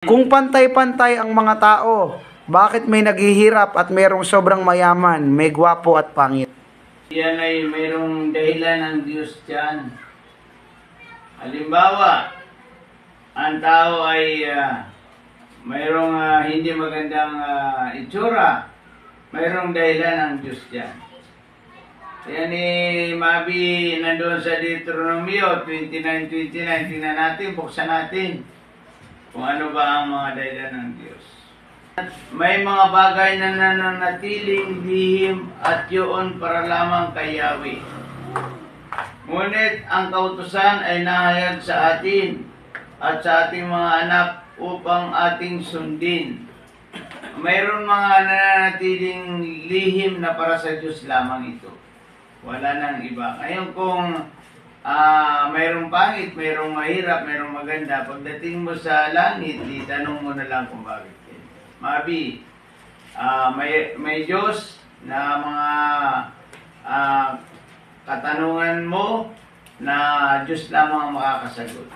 Kung pantay-pantay ang mga tao, bakit may naghihirap at merong sobrang mayaman, may gwapo at pangit? Yan ay mayroong dahilan ng Diyos dyan. Halimbawa, ang tao ay mayroong hindi magandang itsura. Mayroong dahilan ng Diyos dyan. Yan ni Mabi nandoon sa Deuteronomio 29:29. Tingnan natin, buksan natin kung ano ba ang mga dahilan ng Diyos. May mga bagay na nananatiling lihim at yun para lamang kay Yahweh. Ngunit ang kautusan ay nahayag sa atin at sa ating mga anak upang ating sundin. Mayroon mga nananatiling lihim na para sa Diyos lamang ito. Wala nang iba. Ngayon kung mayroong pangit, mayroong mahirap, mayroong maganda, pagdating mo sa langit, itanong mo na lang kung bakit. Mabi, may Diyos na mga katanungan mo na Diyos lamang ang makakasagot.